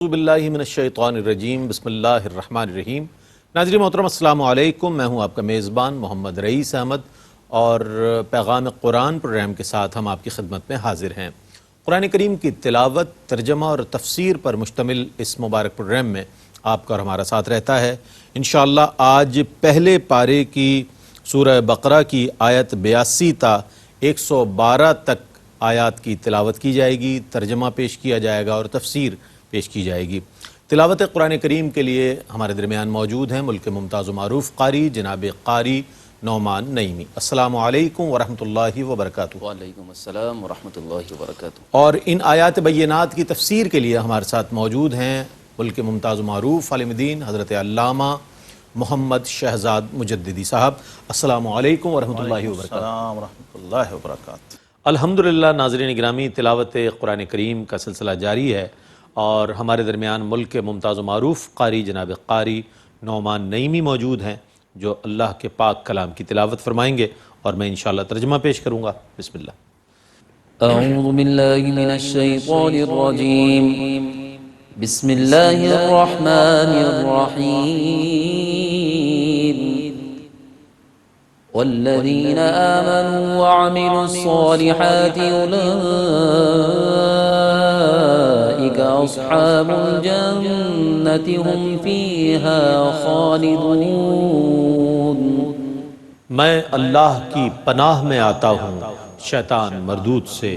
اعوذ باللہ من الشیطان الرجیم بسم اللہ الرحمن الرحیم۔ ناظرین محترم السلام علیکم، میں ہوں آپ کا میزبان محمد رئیس احمد اور پیغام قرآن پروگرام کے ساتھ ہم آپ کی خدمت میں حاضر ہیں۔ قرآن کریم کی تلاوت، ترجمہ اور تفسیر پر مشتمل اس مبارک پروگرام میں آپ کا اور ہمارا ساتھ رہتا ہے۔ انشاءاللہ آج پہلے پارے کی سورہ بقرہ کی آیت 82 تا 112 تک آیات کی تلاوت کی جائے گی، ترجمہ پیش کیا جائے گا اور تفسیر پیش کی جائے گی۔ تلاوت قرآن کریم کے لیے ہمارے درمیان موجود ہیں ملک ممتاز و معروف قاری جناب قاری نعمان نعیمی۔ السلام علیکم ورحمۃ اللہ وبرکاتہ۔ وعلیکم السلام ورحمۃ اللہ وبرکاتہ۔ اور ان آیات بینات کی تفسیر کے لیے ہمارے ساتھ موجود ہیں ملک ممتاز و معروف عالم دین حضرت علامہ محمد شہزاد مجددی صاحب۔ السلام علیکم ورحمۃ اللہ وبرکاتہ۔ السلام ورحمۃ اللہ وبرکاتہ۔ الحمدللہ ناظرین گرامی، تلاوت قرآن کریم کا سلسلہ جاری ہے اور ہمارے درمیان ملک کے ممتاز و معروف قاری جناب قاری نعمان نعیمی موجود ہیں جو اللہ کے پاک کلام کی تلاوت فرمائیں گے اور میں انشاءاللہ ترجمہ پیش کروں گا۔ بسم اللہ۔ اعوذ باللہ من الشیطان الرجیم، بسم اللہ الرحمن الرحیم۔ والذین آمنوا وعملوا الصالحات اولئک اصحاب الجنة هم فیہا خالدون۔ میں اللہ کی پناہ میں آتا ہوں شیطان مردود سے۔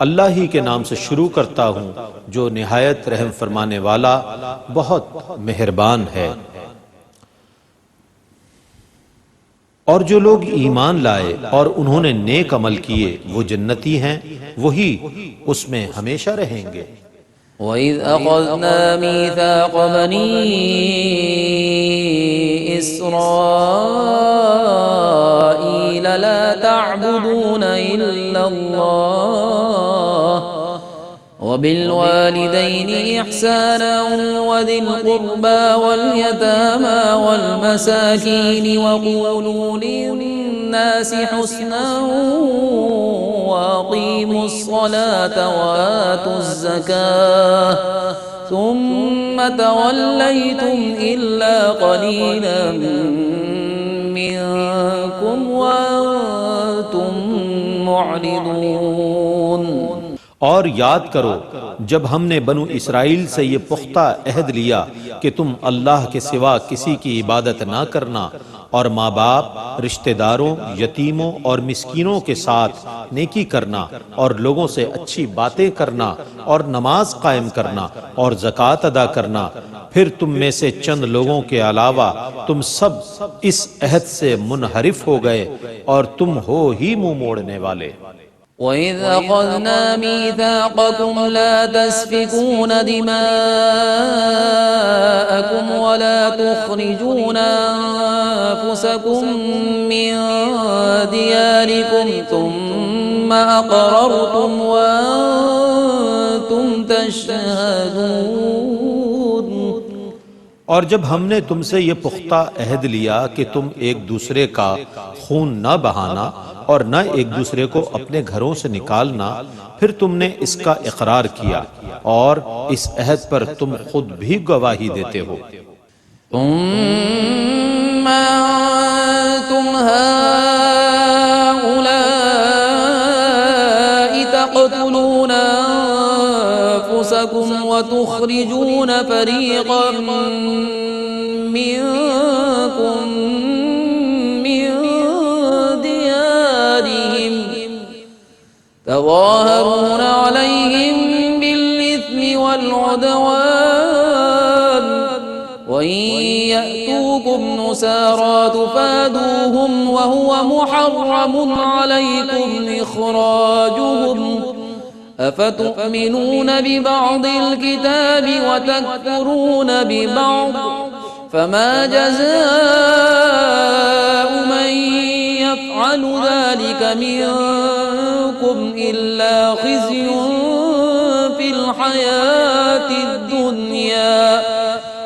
اللہ ہی کے نام سے شروع کرتا ہوں جو نہایت رحم فرمانے والا بہت مہربان ہے۔ اور جو لوگ ایمان لائے اور انہوں نے نیک عمل کیے وہ جنتی ہیں، وہی اس میں ہمیشہ رہیں گے۔ وَإِذْ أَخَذْنَا مِيثَاقَ بَنِي إِسْرَائِيلَ لَا تَعْبُدُونَ إِلَّا اللَّهَ وَبِالْوَالِدَيْنِ إِحْسَانًا وَذِي الْقُرْبَى وَالْيَتَامَى وَالْمَسَاكِينِ وَقُولُوا لِلنَّاسِ حُسْنًا وَأَقِيمُوا الصَّلَاةَ وَآتُوا الزَّكَاةَ ثُمَّ تَوَلَّيْتُمْ إِلَّا قَلِيلًا مِّنكُمْ وَأَنتُم مُّعْرِضُونَ۔ اور یاد کرو جب ہم نے بنو اسرائیل سے یہ پختہ عہد لیا کہ تم اللہ کے سوا کسی کی عبادت نہ کرنا اور ماں باپ، رشتہ داروں، یتیموں اور مسکینوں کے ساتھ نیکی کرنا اور لوگوں سے اچھی باتیں کرنا اور نماز قائم کرنا اور زکوٰۃ ادا کرنا، پھر تم میں سے چند لوگوں کے علاوہ تم سب اس عہد سے منحرف ہو گئے اور تم ہو ہی منہ موڑنے والے۔ وَإِذْ أَخَذْنَا مِيثَاقَكُمْ لَا تَسْفِكُونَ دِمَاءَكُمْ وَلَا تُخْرِجُونَ أَنفُسَكُمْ مِنْ دِيَارِكُمْ ثُمَّ أَقْرَرْتُمْ وَأَنْتُمْ تَشْهَدُونَ۔ اور جب ہم نے تم سے یہ پختہ عہد لیا کہ تم ایک دوسرے کا خون نہ بہانا اور نہ ایک دوسرے کو اپنے گھروں سے نکالنا، پھر تم نے اس کا اقرار کیا اور اس عہد پر تم خود بھی گواہی دیتے ہو۔ ثم أنتم هؤلاء تقتلون أنفسكم وتخرجون فريقا منكم من ديارهم تظاهرون عليهم بالإثم والعدوان وإن يأتوكم نسارى تفادوهم وهو محرم عليكم إخراجهم أفتؤمنون ببعض الكتاب وتكفرون ببعض فما جزاء من يفعل ذلك منكم إلا خزي في الحياة الدنيا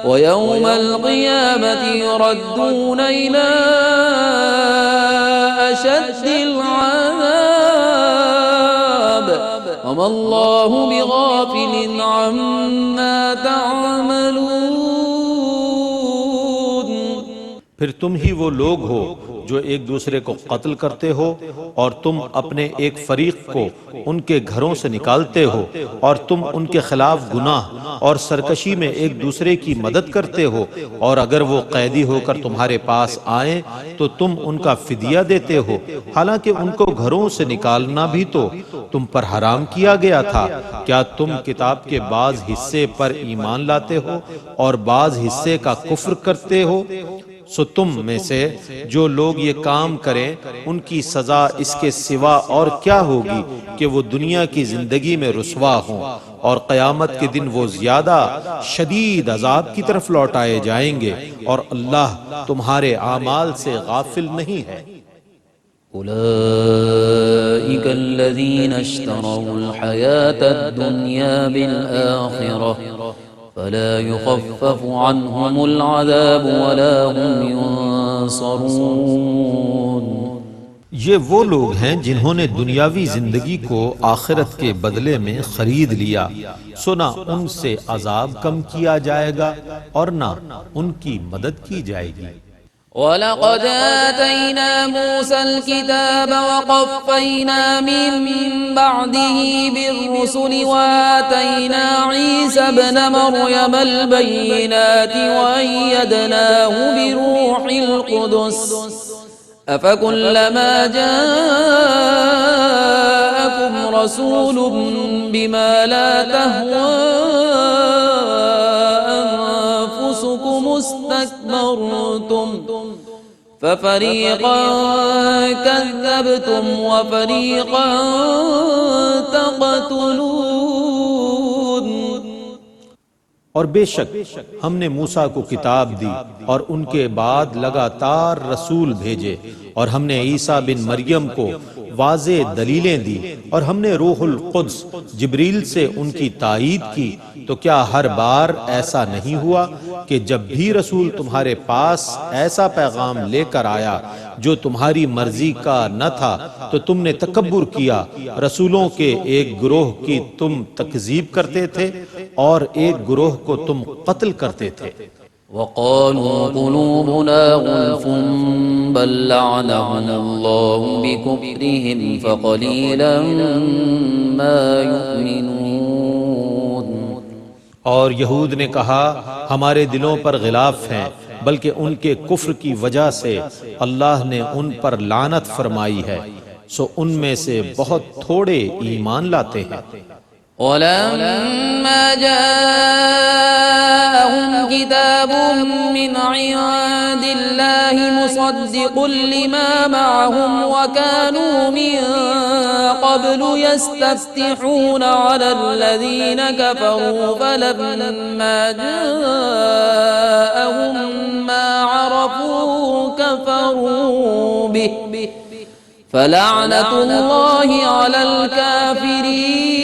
ويوم القيامة يردون إلى أشد العذاب وما اللہ بغافل عما تعملون۔ پھر تم ہی وہ لوگ ہو جو ایک دوسرے کو قتل کرتے ہو، اور تم اپنے ایک فریق کو ان کے گھروں سے نکالتے ہو، اور تم ان کے خلاف گناہ اور سرکشی میں ایک دوسرے کی مدد کرتے ہو، اور اگر وہ قیدی ہو کر تمہارے پاس آئیں تو تم ان کا فدیہ دیتے ہو، حالانکہ ان کو گھروں سے نکالنا بھی تو تم پر حرام کیا گیا تھا۔ کیا تم کتاب کے بعض حصے پر ایمان لاتے ہو اور بعض حصے کا کفر کرتے ہو؟ سو تم میں سے جو لوگ یہ کام کریں ان کی سزا اس کے سوا اور کیا ہوگی کہ وہ دنیا کی زندگی میں رسوا ہوں، اور قیامت کے دن وہ زیادہ شدید عذاب کی طرف لوٹائے جائیں گے، اور اللہ تمہارے اعمال سے غافل نہیں ہے۔ أولئك الذين اشتروا الحياة الدنيا بالآخرة فلا يخفف عنهم العذاب ولا هم ينصرون۔ یہ وہ لوگ ہیں جنہوں نے دنیاوی زندگی کو آخرت کے بدلے میں خرید لیا، سو نہ ان سے عذاب کم کیا جائے گا اور نہ ان کی مدد کی جائے گی۔ وَلَقَدْ آتَيْنَا مُوسَى الْكِتَابَ وَقَفَّيْنَا مِن بَعْدِهِ بِالرُّسُلِ وَآتَيْنَا عِيسَى ابْنَ مَرْيَمَ الْبَيِّنَاتِ وَأَيَّدْنَاهُ بِرُوحِ الْقُدُسِ أَفَكُلَّمَا جَاءَكُمْ رَسُولٌ بِمَا لَا تَهْوَىٰ استكبرتم ففريقا كذبتم وفريقا تقتلون۔ اور بے شک ہم نے موسیٰ کو کتاب دی اور ان کے بعد لگاتار رسول بھیجے، اور ہم نے عیسیٰ بن مریم کو واضح دلیلیں دی، اور ہم نے روح القدس جبریل سے ان کی تائید کی۔ تو کیا ہر بار ایسا نہیں ہوا کہ جب بھی رسول تمہارے پاس ایسا پیغام لے کر آیا جو تمہاری مرضی کا نہ تھا تو تم نے تکبر کیا، رسولوں کے ایک گروہ کی تم تکذیب کرتے تھے اور ایک گروہ کو تم قتل کرتے تھے۔ وقالوا قلوبنا غلف بل لعنهم الله بكفرهم فقليلا ما يؤمنون۔ اور یہود نے کہا ہمارے دلوں پر غلاف ہیں، بلکہ ان کے کفر کی وجہ سے اللہ نے ان پر لعنت فرمائی ہے، سو ان میں سے بہت تھوڑے ایمان لاتے ہیں۔ ولما جاءهم كتاب من عند الله مصدق لما معهم وكانوا من قبل يستفتحون على الذين كفروا فلما جاءهم ما عرفوا كفروا به فلعنة الله على الكافرين۔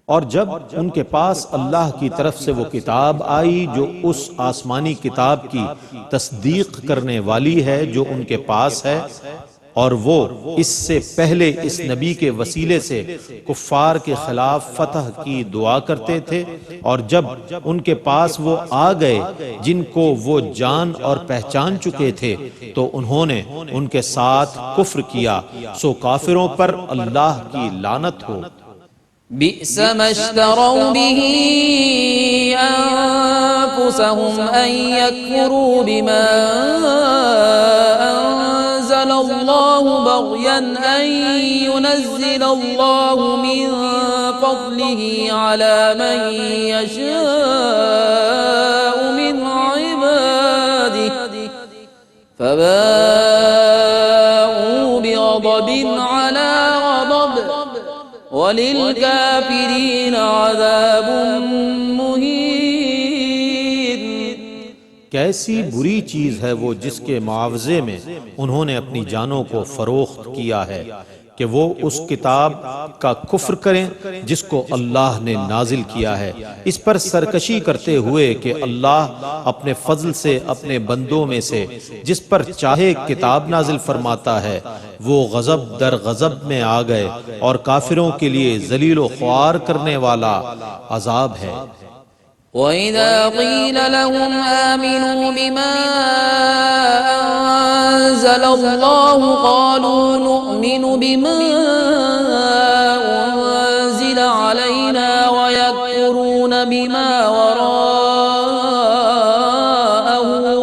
اور جب ان کے پاس اللہ کی طرف سے وہ کتاب آئی جو اس آسمانی کتاب کی تصدیق کرنے والی ہے جو ان کے پاس ہے، اور وہ اس سے پہلے اس نبی کے وسیلے سے کفار کے خلاف فتح کی دعا کرتے تھے، اور جب ان کے پاس وہ آ گئے جن کو وہ جان اور پہچان چکے تھے تو انہوں نے ان کے ساتھ کفر کیا، سو کافروں پر اللہ کی لعنت ہو۔ بئس ما اشتروا به أنفسهم أن يكفروا بما أنزل الله بغيا أن ينزل الله من فضله على من يشاء من عباده فباءوا بغضب على غضب وَلِلْكَافِرِينَ عَذَابٌ مُّهِينٌ۔ کیسی بری چیز ہے وہ جس کے معاوضے میں انہوں نے اپنی جانوں کو فروخت کیا ہے، کہ وہ اس کتاب کا کفر کریں جس کو اللہ نے نازل کیا ہے، اس پر سرکشی کرتے ہوئے کہ اللہ اپنے فضل سے اپنے بندوں میں سے جس پر چاہے کتاب نازل فرماتا ہے، وہ غضب در غضب میں آ گئے اور کافروں کے لیے ذلیل و خوار کرنے والا عذاب ہے۔ وَإِذَا قِيلَ لَهُمْ آمِنُوا بِمَا أَنزَلَ اللَّهُ قَالُوا نُؤْمِنُ بِمَا أُنزِلَ عَلَيْنَا وَيَكْفُرُونَ بِمَا وَرَاءَهُ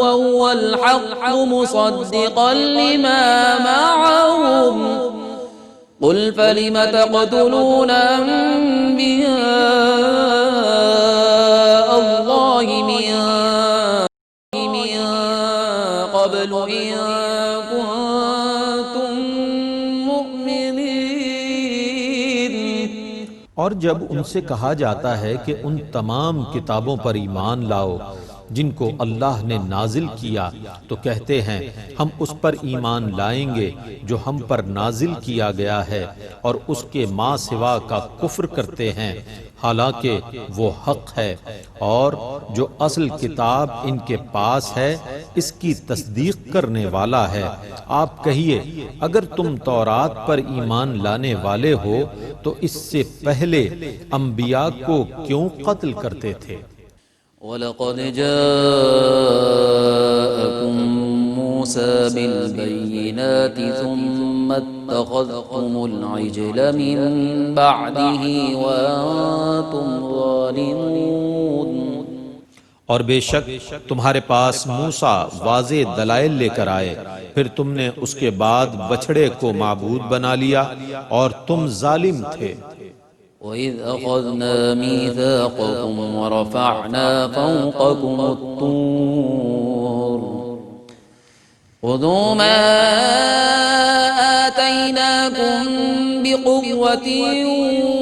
وَهُوَ الْحَقُّ مُصَدِّقًا لِمَا مَعَهُمْ قُلْ فَلِمَ تَقْتُلُونَ أَنبِيَاءَ اللَّهِ مِن قَبْلُ إِن كُنتُم مُّؤْمِنِينَ۔ اور جب ان سے کہا جاتا ہے کہ ان تمام کتابوں پر ایمان لاؤ جن کو اللہ نے نازل کیا، تو کہتے ہیں ہم اس پر ایمان لائیں گے جو ہم پر نازل کیا گیا ہے، اور اس کے ماں سوا کا کفر کرتے ہیں، حالانکہ وہ حق ہے، اور جو اصل کتاب ان کے پاس ہے اس کی تصدیق کرنے والا ہے۔ آپ کہیے اگر تم تورات پر ایمان لانے والے ہو تو اس سے پہلے انبیاء کو کیوں قتل کرتے تھے؟ وَلَقَدْ جَاءَكُم مُّوسَىٰ بِالْبَيِّنَاتِ ثُمَّ اتَّخَذْتُمُ الْعِجْلَ مِن بَعْدِهِ وَأَنتُمْ ظَالِمُونَ۔ اور بے شک تمہارے پاس موسیٰ واضح دلائل لے کر آئے، پھر تم نے اس کے بعد بچھڑے کو معبود بنا لیا اور تم ظالم تھے۔ وَإِذْ أَخَذْنَا مِيثَاقَكُمْ وَرَفَعْنَا فَوْقَكُمُ الطُّورَ خُذُوا مَا آتَيْنَاكُمْ بِقُوَّةٍ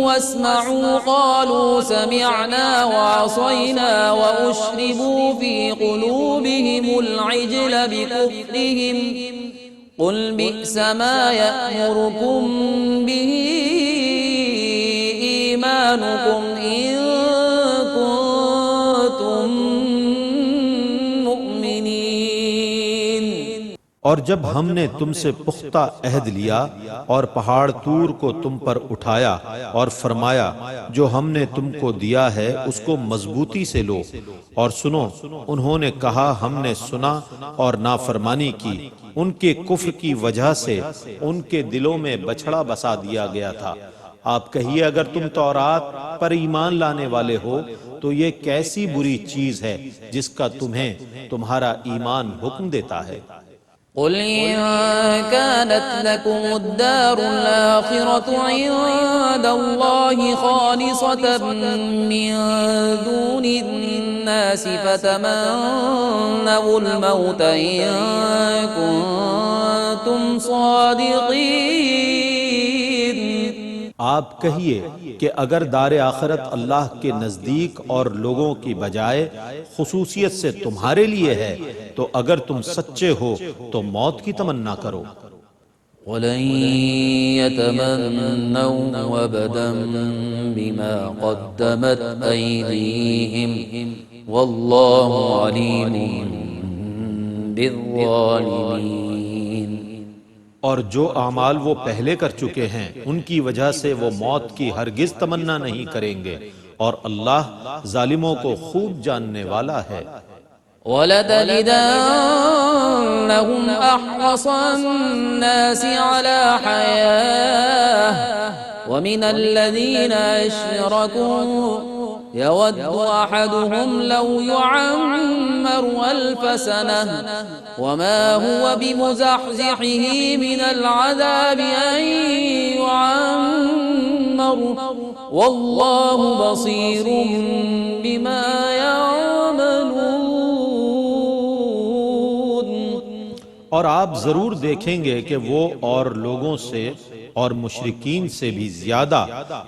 وَاسْمَعُوا قَالُوا سَمِعْنَا وَعَصَيْنَا وَأُشْرِبُوا فِي قُلُوبِهِمُ الْعِجْلَ بِكُفْرِهِمْ قُلْ بِئْسَ مَا يَأْمُرُكُمْ بِهِ إِيمَانُكُمْ إِن كُنتُم مُّؤْمِنِينَ۔ اور جب ہم نے تم سے پختہ عہد لیا اور پہاڑ طور کو تم پر اٹھایا اور فرمایا جو ہم نے تم کو دیا ہے اس کو مضبوطی سے لو اور سنو، انہوں نے کہا ہم نے سنا اور نافرمانی کی، ان کے کفر کی وجہ سے ان کے دلوں میں بچھڑا بسا دیا گیا تھا۔ آپ کہیے اگر تم تورات پر ایمان لانے والے ہو تو یہ کیسی بری چیز ہے جس کا تمہیں تمہارا ایمان حکم دیتا ہے۔ قُلْ إِن كَانَتْ لَكُمُ الدَّارُ الْآخِرَةُ عِندَ اللَّهِ خَالِصَةً مِّن دُونِ النَّاسِ فَتَمَنَّوُا الْمَوْتَ إِن كُنتُمْ صَادِقِينَ۔ آپ کہیے کہ اگر دار آخرت اللہ کے نزدیک اور لوگوں کی بجائے خصوصیت سے تمہارے لیے ہے تو اگر تم سچے ہو تو موت کی تمنا کرو۔ وَلَن يَتَمَنَّوْهُ أَبَدًا بِمَا قَدَّمَتْ أَيْدِيهِمْ وَاللَّهُ عَلِيمٌ بِالظَّالِمِينَ۔ اور جو اعمال وہ پہلے کر چکے ہیں ان کی وجہ سے وہ موت کی ہرگز تمنا نہیں کریں گے، اور اللہ ظالموں کو خوب جاننے والا ہے۔ وَلَتَجِدَنَّهُمْ أَحْرَصَ النَّاسِ عَلَى حَيَاةٍ وَمِنَ الَّذِينَ أَشْرَكُوا يَوَدُّ أَحَدُهُمْ لَوْ يُعَمَّرُ أَلْفَ سَنَةٍ وَمَا هُوَ بِمُزَحْزِحِهِ مِنَ الْعَذَابِ أَن يُعَمَّرَ وَاللَّهُ بَصِيرٌ بِمَا يَعْمَلُونَ۔ اور آپ ضرور دیکھیں گے کہ وہ اور لوگوں سے اور مشرکین سے بھی زیادہ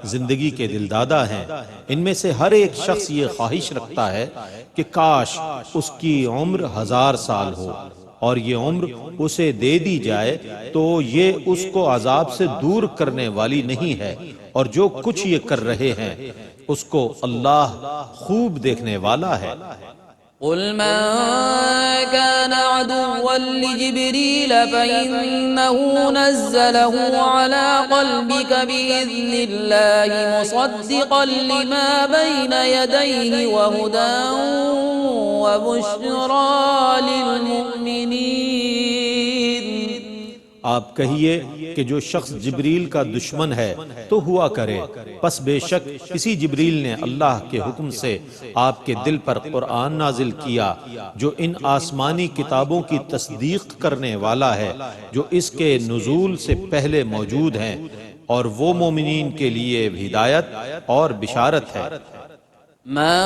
زندگی کے دلدادہ ہیں۔ ان میں سے ہر ایک شخص یہ خواہش رکھتا ہے کہ کاش اس کی عمر 1000 سال ہو۔ اور یہ عمر اسے دے دی جائے تو یہ اس کو عذاب سے دور کرنے والی نہیں ہے، اور جو کچھ یہ کر رہے ہیں اس کو اللہ خوب دیکھنے والا ہے۔ قل من كان عدوا لجبريل فإنه نزله على قلبك بإذن الله مصدقا لما بين يديه وهدى وبشرى للمؤمنين۔ آپ کہیے کہ جو شخص جبریل کا دشمن ہے تو ہوا کرے، پس بے شک اسی جبریل نے اللہ کے حکم سے آپ کے دل پر قرآن نازل کیا جو ان آسمانی کتابوں کی تصدیق کرنے والا ہے جو اس کے نزول سے پہلے موجود ہیں، اور وہ مومنین کے لیے ہدایت اور بشارت ہے۔ من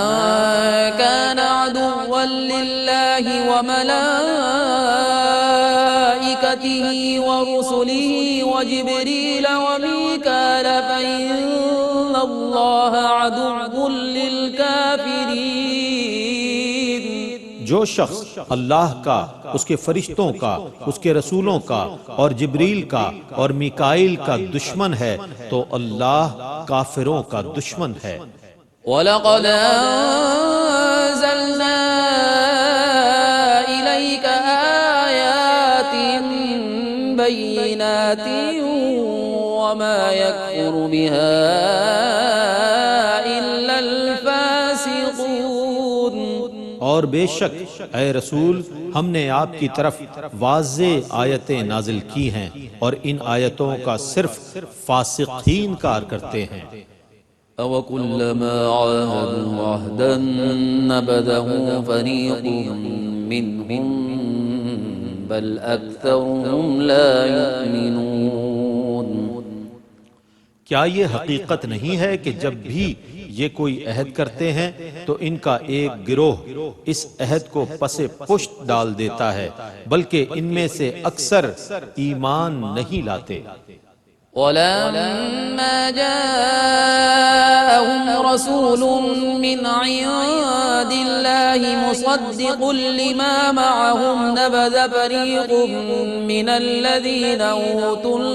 كان عدوا لله وملائكته ورسله وجبريل وميكال فإن الله عدو للكافرين۔ جو شخص اللہ کا، اس کے فرشتوں کا، اس کے رسولوں کا اور جبریل کا اور میکائیل کا دشمن ہے تو اللہ کافروں کا دشمن ہے۔ وَلَقَدْ أَنزَلْنَا إِلَيْكَ آيَاتٍ بَيِّنَاتٍ وَمَا يَكْفُرُ بِهَا إِلَّا الْفَاسِقُونَ۔ اور بے شک اے رسول ہم نے آپ کی طرف واضح آیتیں نازل کی ہیں، اور ان آیتوں کا صرف فاسق ہی انکار کرتے ہیں۔ أَوَكُلَّمَا عَاهَدُوا عَهْدًا نَبَذَهُ فَرِيقٌ مِّنْهُمْ بَلْ أَكْثَرُهُمْ لَا يُؤْمِنُونَ۔ کیا یہ حقیقت نہیں ہے کہ جب بھی یہ کوئی عہد کرتے ہیں تو ان کا ایک گروہ اس عہد کو پس پشت ڈال دیتا ہے، بلکہ ان میں سے اکثر ایمان نہیں لاتے۔ وَلَمَّا جَاءَهُمْ رَسُولٌ مِّنْ عِندِ اللَّهِ مُصَدِّقٌ لِّمَا مَعَهُمْ نَبَذَ فَرِيقٌ مِّنَ الَّذِينَ أُوتُوا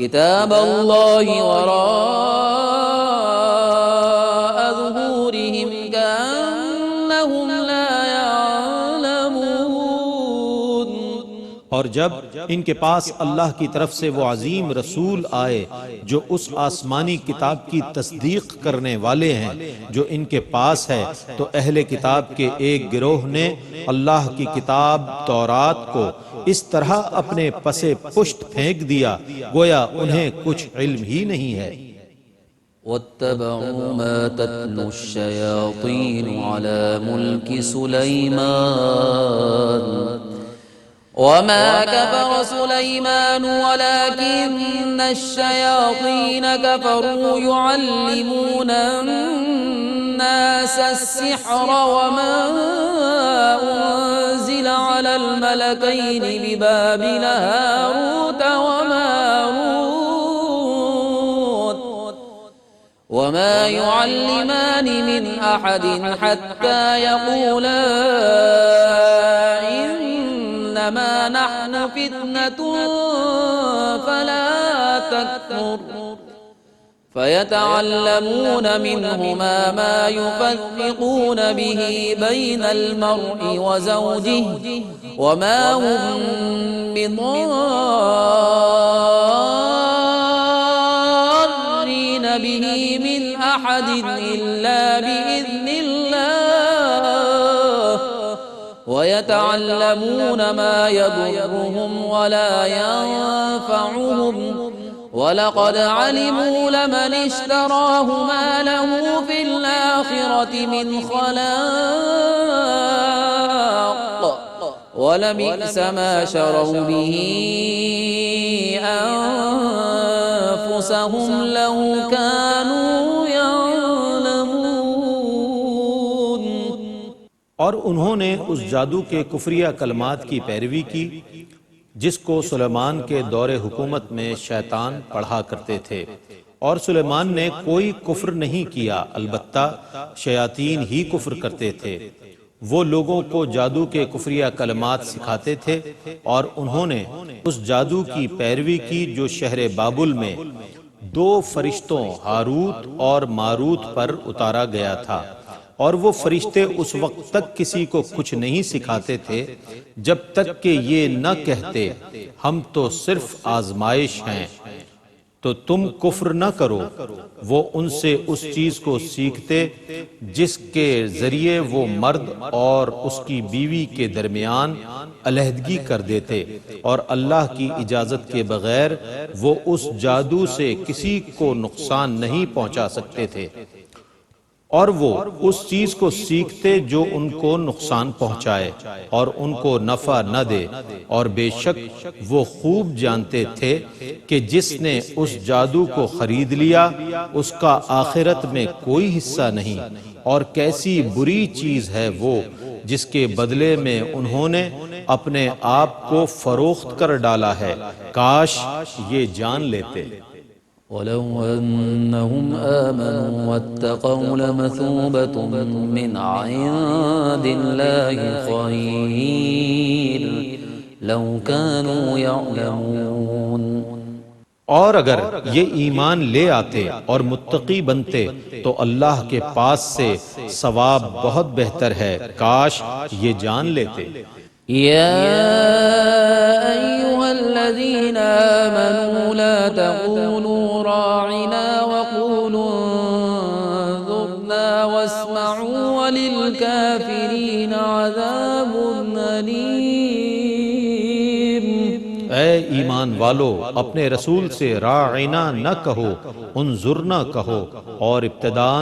كِتَابَ اللَّهِ وَرَاءَ ظُهُورِهِمْ كَأَنَّهُمْ لَا يَعْلَمُونَ۔ اور جب ان کے پاس اللہ کی طرف سے وہ عظیم رسول آئے جو اس آسمانی کتاب کی تصدیق کرنے والے ہیں جو ان کے پاس ہے، تو اہل کتاب کے ایک گروہ نے اللہ کی کتاب تورات کو اس طرح اپنے پس پشت پھینک دیا گویا انہیں کچھ علم ہی نہیں ہے۔ وَاتَّبَعُوا مَا تَتْلُو الشَّيَاطِينُ عَلَى مُلْكِ سُلَيْمَانَ وَمَا كَفَرَ سُلَيْمَانُ وَلَكِنَّ الشَّيَاطِينَ كَفَرُوا يُعَلِّمُونَ النَّاسَ السِّحْرَ وَمَا أُنزِلَ عَلَى الْمَلَكَيْنِ بِبَابِلَ هَارُوتَ وَمَارُوتَ وَمَا يُعَلِّمَانِ مِنْ أَحَدٍ حَتَّى يَقُولَا إِنَّمَا نَحْنُ فِتْنَةٌ فَلَا تَكْفُرْ فَيَتَعَلَّمُونَ مِنْهُمَا مَا يُفَرِّقُونَ بِهِ بَيْنَ الْمَرْءِ وَزَوْجِهِ وَمَا هُمْ بِضَارِّينَ بِهِ مِنْ أَحَدٍ إِلَّا بِإِذْنِ اللَّهِ وَيَتَعَلَّمُونَ مَا يَضُرُّهُمْ وَلَا يَنفَعُهُمْ وَلَقَدْ عَلِمُوا لَمَنِ اشْتَرَاهُ مَا لَهُ فِي الْآخِرَةِ مِنْ خَلَاقٍ وَلَبِئْسَ مَا شَرَوْا بِهِ أَنفُسَهُمْ لَوْ كَانُوا يَعْلَمُونَ۔ اور انہوں نے اس جادو کے کفریہ کلمات کی پیروی کی جس کو سلیمان کے دور حکومت میں شیطان پڑھا کرتے تھے، اور سلیمان نے کوئی کفر نہیں کیا، البتہ شیاطین ہی کفر کرتے تھے۔ وہ لوگوں کو جادو کے کفریہ کلمات سکھاتے تھے اور انہوں نے اس جادو کی پیروی کی جو شہر بابل میں 2 فرشتوں ہاروت اور ماروت پر اتارا گیا تھا، اور وہ فرشتے اس وقت تک کسی کو کچھ نہیں سکھاتے تھے جب تک کہ یہ نہ کہتے ہم تو صرف آزمائش ہیں، تو تم کفر نہ کرو۔ وہ ان سے اس چیز کو سیکھتے جس کے ذریعے وہ مرد اور اس کی بیوی کے درمیان علیحدگی کر دیتے، اور اللہ کی اجازت کے بغیر وہ اس جادو سے کسی کو نقصان نہیں پہنچا سکتے تھے، اور وہ اس چیز کو سیکھتے جو ان کو نقصان پہنچائے اور ان کو نفع نہ دے، اور بے شک وہ خوب جانتے تھے کہ جس نے اس جادو کو خرید لیا اس کا آخرت میں کوئی حصہ نہیں، اور کیسی بری چیز ہے وہ جس کے بدلے میں انہوں نے اپنے آپ کو فروخت کر ڈالا ہے، کاش یہ جان لیتے۔ ولو أنهم آمنوا واتقوا لمثوبة من عند الله خير لو كانوا يعلمون۔ اور اگر یہ ایمان لے آتے اور متقی بنتے تو اللہ کے پاس سے ثواب بہت بہتر ہے، کاش یہ جان لیتے۔ يا أيها الذين آمنوا لا تقولوا راعنا وقولوا انظرنا واسمعوا وللكافرين عذاب أليم۔ اے ایمان والو، اپنے رسول سے راعنا نہ کہو، انظرنا کہو، اور ابتداً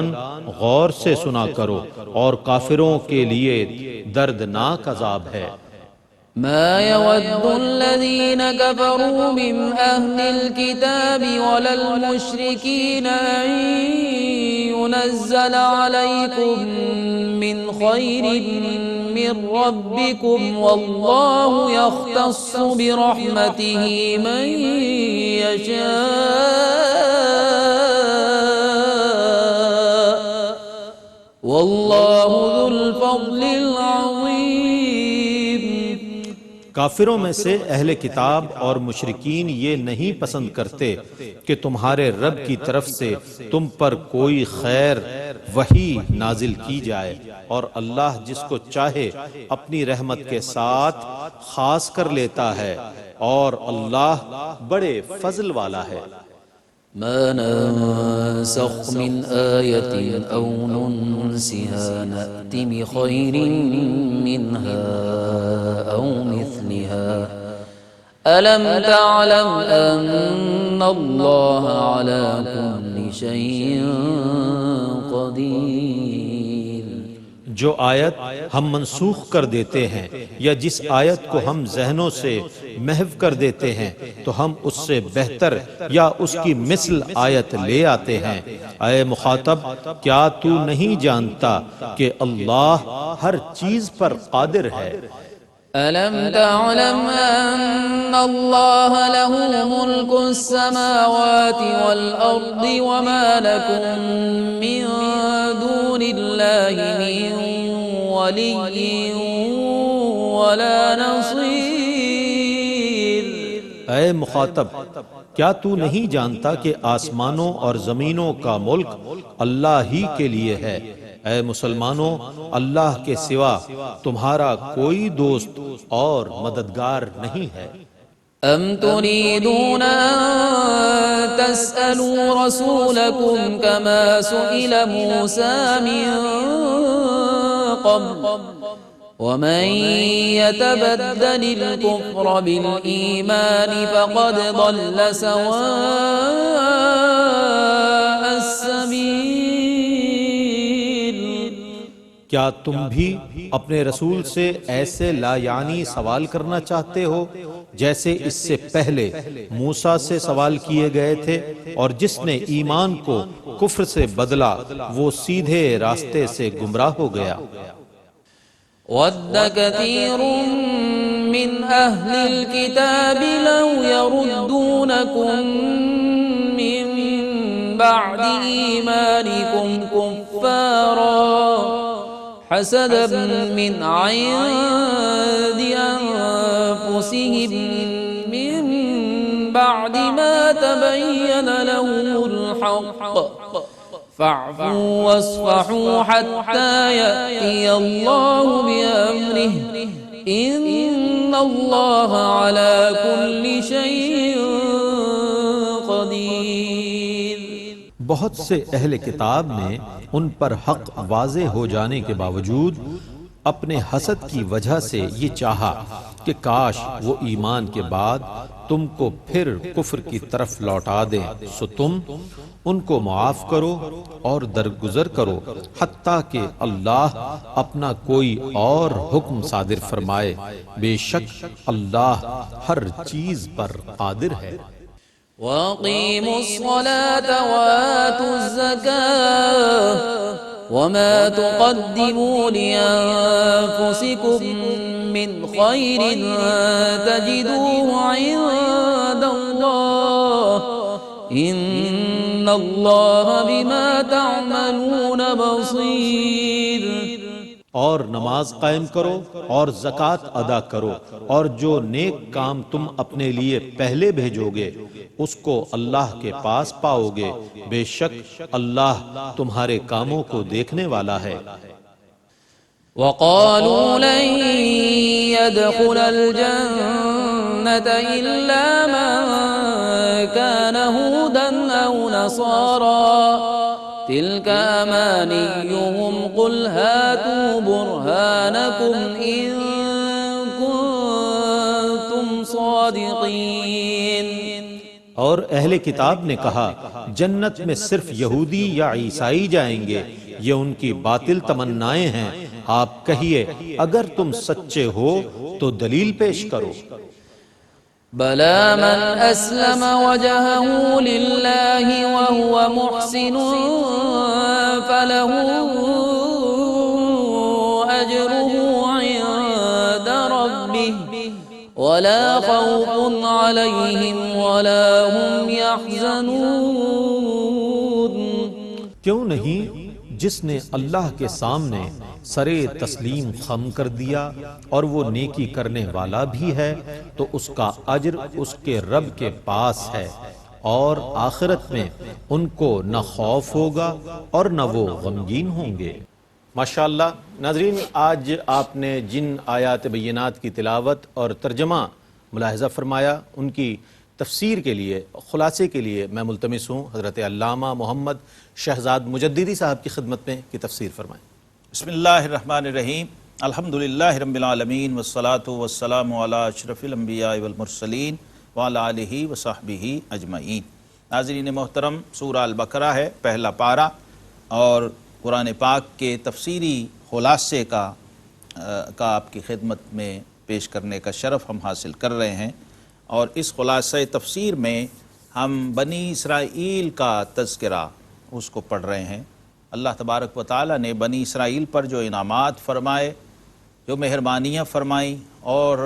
غور سے سنا کرو، اور کافروں کے لیے دردناک عذاب ہے۔ ما يود الذين كفروا من أهل الكتاب ولا المشركين أن ينزل عليكم من خير من ربكم والله يختص برحمته من يشاء والله ذو الفضل العظيم۔ کافروں میں سے اہل کتاب اور مشرکین یہ نہیں پسند کرتے کہ تمہارے رب کی طرف سے تم پر کوئی خیر وحی نازل کی جائے، اور اللہ جس کو چاہے اپنی رحمت کے ساتھ خاص کر لیتا ہے، اور اللہ بڑے فضل والا ہے۔ ما ننسخ من آية أو ننسها نأت بخير منها أو مثلها ألم تعلم أن الله على كل شيء قدير۔ جو آیت ہم منسوخ کر دیتے ہیں یا جس آیت کو ہم ذہنوں سے محو کر دیتے ہیں تو ہم اس سے بہتر یا اس کی مثل آیت لے آتے ہیں۔ اے مخاطب، کیا تو نہیں جانتا کہ اللہ ہر چیز پر قادر ہے؟ ألم تعلم أن الله له ملك السماوات والأرض وما لكم من دون الله من ولي ولا نصير۔ اے مخاطب، کیا تو نہیں جانتا کہ آسمانوں اور زمینوں کا ملک اللہ ہی کے لیے ہے؟ اے مسلمانوں، اللہ کے سوا تمہارا کوئی دوست اور مددگار نہیں ہے۔ ام تريدون ان تسألوا رسولكم كما سئل موسى من قبل ومن يتبدل الكفر بالإيمان فقد ضل سواء السبيل۔ کیا تم بھی اپنے رسول سے ایسے لا یعنی سوال کرنا چاہتے ہو جیسے اس سے پہلے موسیٰ سے سوال کیے گئے تھے، اور جس نے ایمان کو کفر سے بدلا وہ سیدھے راستے سے گمراہ ہو گیا۔ وَدَّ كَثِيرٌ مِّنْ أَهْلِ الْكِتَابِ لَوْ يَرُدُّونَكُمْ مِّن بَعْدِ إِيمَانِكُمْ كُفَّارًا حسدا من عند أنفسهم من بعد ما تبين لهم الحق فاعفوا واصفحوا حتى يأتي الله بأمره إن الله على كل شيء قدیر۔ بہت سے اہل کتاب نے ان پر حق واضح ہو جانے کے باوجود اپنے حسد کی وجہ سے یہ چاہا کہ کاش وہ ایمان کے بعد تم کو پھر کفر کی طرف لوٹا دیں، سو تم ان کو معاف کرو اور درگزر کرو حتیٰ کہ اللہ اپنا کوئی اور حکم صادر فرمائے، بے شک اللہ ہر چیز پر قادر ہے۔ وَأَقِيمُوا الصَّلَاةَ وَآتُوا الزَّكَاةَ وَمَا تُقَدِّمُوا لِأَنفُسِكُم مِّنْ خَيْرٍ تَجِدُوهُ عِندَ اللَّهِ إِنَّ اللَّهَ بِمَا تَعْمَلُونَ بَصِيرٌ۔ اور نماز قائم کرو اور زکوٰۃ ادا کرو، اور جو نیک کام تم اپنے لیے پہلے بھیجو گے اس کو اللہ کے پاس پاؤ گے، بے شک اللہ تمہارے کاموں کو دیکھنے والا ہے۔ وَقَالُوا لَن يَدْخُلَ الْجَنَّةَ إِلَّا مَن كَانَ هُودًا أَوْ نَصَارَىٰ تِلْكَ أَمَانِيُّهُمْ قُلْ هَاتُوا بُرْهَانَكُمْ إِن كُنتُمْ صَادِقِينَ۔ اور اہل کتاب نے کہا جنت میں صرف یہودی یا عیسائی جائیں گے، یہ ان کی باطل تمنائیں ہیں، آپ کہیے اگر تم سچے ہو تو دلیل پیش کرو۔ بَلَىٰ مَنْ أَسْلَمَ وَجْهَهُ لِلَّهِ وَهُوَ مُحْسِنٌ فَلَهُ أَجْرُهُ عِندَ رَبِّهِ وَلَا خَوْفٌ عَلَيْهِمْ وَلَا هُمْ يَحْزَنُونَ۔ کیوں نہیں جس نے اللہ کے سامنے سرے تسلیم خم کر دیا اور وہ نیکی کرنے والا بھی ہے تو اس کا اجر اس کے رب کے پاس ہے، اور آخرت میں ان کو نہ خوف ہوگا اور نہ وہ غمگین ہوں گے۔ ماشاءاللہ ناظرین، آج آپ نے جن آیات بینات کی تلاوت اور ترجمہ ملاحظہ فرمایا ان کی تفسیر کے لیے، خلاصے کے لیے میں ملتمس ہوں حضرت علامہ محمد شہزاد مجددی صاحب کی خدمت میں کہ تفسیر فرمائیں۔ بسم اللہ الرحمن الرحیم، الحمدللہ رب العالمین والصلاة والسلام علی اشرف الانبیاء والمرسلین وعلی آلہ وصحبہ اجمعین۔ ناظرین محترم، سورہ البقرہ ہے پہلا پارہ، اور قرآن پاک کے تفسیری خلاصے کا آپ کی خدمت میں پیش کرنے کا شرف ہم حاصل کر رہے ہیں، اور اس خلاصہ تفسیر میں ہم بنی اسرائیل کا تذکرہ اس کو پڑھ رہے ہیں۔ اللہ تبارک و تعالیٰ نے بنی اسرائیل پر جو انعامات فرمائے، جو مہربانیاں فرمائیں، اور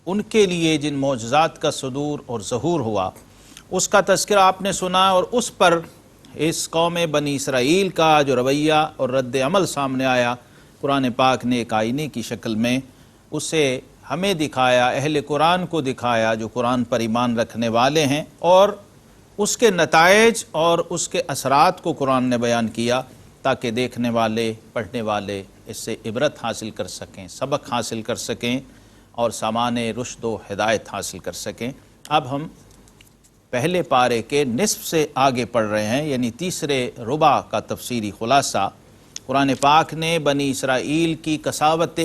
ان کے لیے جن معجزات کا صدور اور ظہور ہوا اس کا تذکرہ آپ نے سنا، اور اس پر اس قوم بنی اسرائیل کا جو رویہ اور رد عمل سامنے آیا، قرآن پاک نے ایک آئینے کی شکل میں اسے ہمیں دکھایا، اہل قرآن کو دکھایا جو قرآن پر ایمان رکھنے والے ہیں، اور اس کے نتائج اور اس کے اثرات کو قرآن نے بیان کیا تاکہ دیکھنے والے، پڑھنے والے اس سے عبرت حاصل کر سکیں، سبق حاصل کر سکیں، اور سامان رشد و ہدایت حاصل کر سکیں۔ اب ہم پہلے پارے کے نصف سے آگے پڑھ رہے ہیں، یعنی تیسرے ربع کا تفسیری خلاصہ۔ قرآن پاک نے بنی اسرائیل کی کساوت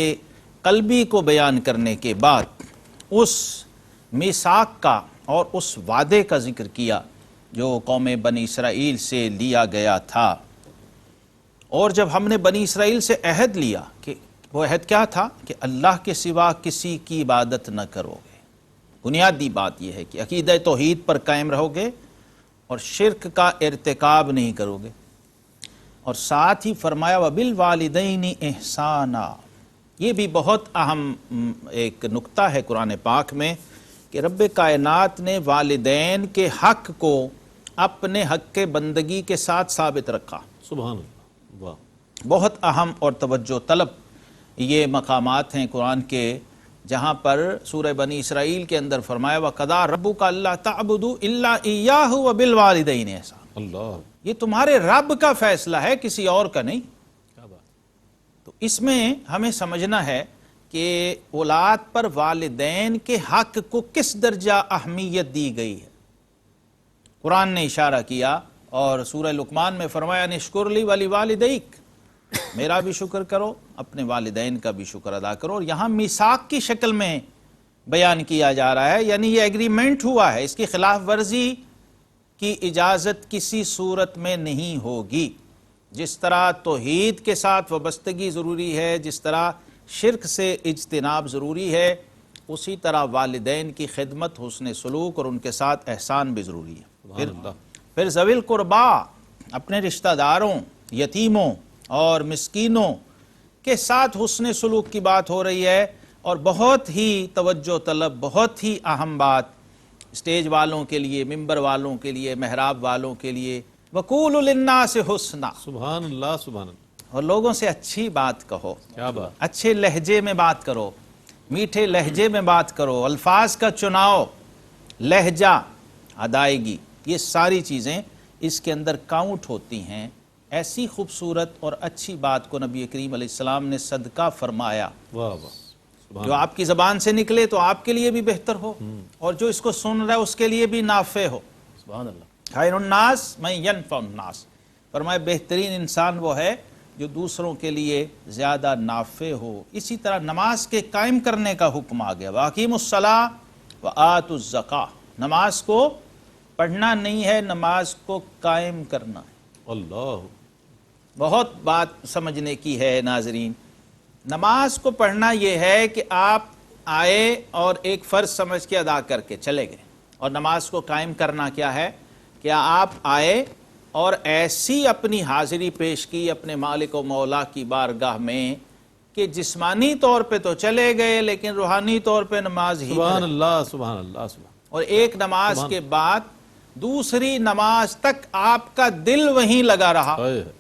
قلبی کو بیان کرنے کے بعد اس میثاق کا اور اس وعدے کا ذکر کیا جو قوم بنی اسرائیل سے لیا گیا تھا۔ اور جب ہم نے بنی اسرائیل سے عہد لیا کہ وہ عہد کیا تھا کہ اللہ کے سوا کسی کی عبادت نہ کرو گے، بنیادی بات یہ ہے کہ عقیدہ توحید پر قائم رہو گے اور شرک کا ارتکاب نہیں کرو گے، اور ساتھ ہی فرمایا وَبِالْوَالِدَيْنِ احسانا۔ یہ بھی بہت اہم ایک نقطہ ہے قرآن پاک میں کہ رب کائنات نے والدین کے حق کو اپنے حق کے بندگی کے ساتھ ثابت رکھا۔ سبحان اللہ، واہ۔ بہت اہم اور توجہ طلب یہ مقامات ہیں قرآن کے، جہاں پر سورہ بنی اسرائیل کے اندر فرمایا وَقَضَىٰ رَبُّكَ أَلَّا تَعْبُدُوا إِلَّا إِيَّاهُ وَبِالْوَالِدَيْنِ إِحْسَانًا۔ اللہ، یہ تمہارے رب کا فیصلہ ہے، کسی اور کا نہیں۔ کیا بات، تو اس میں ہمیں سمجھنا ہے کہ اولاد پر والدین کے حق کو کس درجہ اہمیت دی گئی ہے۔ قرآن نے اشارہ کیا اور سورہ لقمان میں فرمایا نشکر لی وَلِوَالِدَيْكَ، میرا بھی شکر کرو، اپنے والدین کا بھی شکر ادا کرو۔ اور یہاں میثاق کی شکل میں بیان کیا جا رہا ہے، یعنی یہ ایگریمنٹ ہوا ہے، اس کی خلاف ورزی کی اجازت کسی صورت میں نہیں ہوگی۔ جس طرح توحید کے ساتھ وابستگی ضروری ہے، جس طرح شرک سے اجتناب ضروری ہے، اسی طرح والدین کی خدمت، حسن سلوک اور ان کے ساتھ احسان بھی ضروری ہے۔ سبحان اللہ۔ پھر ذوی القربا، اپنے رشتہ داروں، یتیموں اور مسکینوں کے ساتھ حسن سلوک کی بات ہو رہی ہے، اور بہت ہی توجہ طلب، بہت ہی اہم بات اسٹیج والوں کے لیے، ممبر والوں کے لیے، محراب والوں کے لیے، وَقُولُوا لِلنَّاسِ حُسْنًا، سبحان اللہ، سبحان اللہ، اور لوگوں سے اچھی بات کہو، کیا بات، اچھے لہجے میں بات کرو، میٹھے لہجے میں بات کرو، الفاظ کا چناؤ، لہجہ، ادائیگی، یہ ساری چیزیں اس کے اندر کاؤنٹ ہوتی ہیں۔ ایسی خوبصورت اور اچھی بات کو نبی کریم علیہ السلام نے صدقہ فرمایا، واہ واہ، سبحان جو آپ کی زبان سے نکلے تو آپ کے لیے بھی بہتر ہو، اور جو اس کو سن رہا ہے اس کے لیے بھی نافع ہو۔ سبحان اللہ، خیر الناس من ینفع الناس، فرمائے بہترین انسان وہ ہے جو دوسروں کے لیے زیادہ نافع ہو۔ اسی طرح نماز کے قائم کرنے کا حکم آ گیا، وَأَقِیمُوا الصَّلَاةَ وَآتُوا الزَّکَاةَ، نماز کو پڑھنا نہیں ہے، نماز کو قائم کرنا ہے۔ اللہ، بہت بات سمجھنے کی ہے ناظرین۔ نماز کو پڑھنا یہ ہے کہ آپ آئے اور ایک فرض سمجھ کے ادا کر کے چلے گئے، اور نماز کو قائم کرنا کیا ہے؟ کیا آپ آئے اور ایسی اپنی حاضری پیش کی اپنے مالک و مولا کی بارگاہ میں کہ جسمانی طور پہ تو چلے گئے لیکن روحانی طور پہ نماز ہی سبحان میں رہے، اللہ، سبحان اللہ، سبحان اور ایک نماز کے بعد دوسری نماز تک آپ کا دل وہیں لگا رہا، اللہ،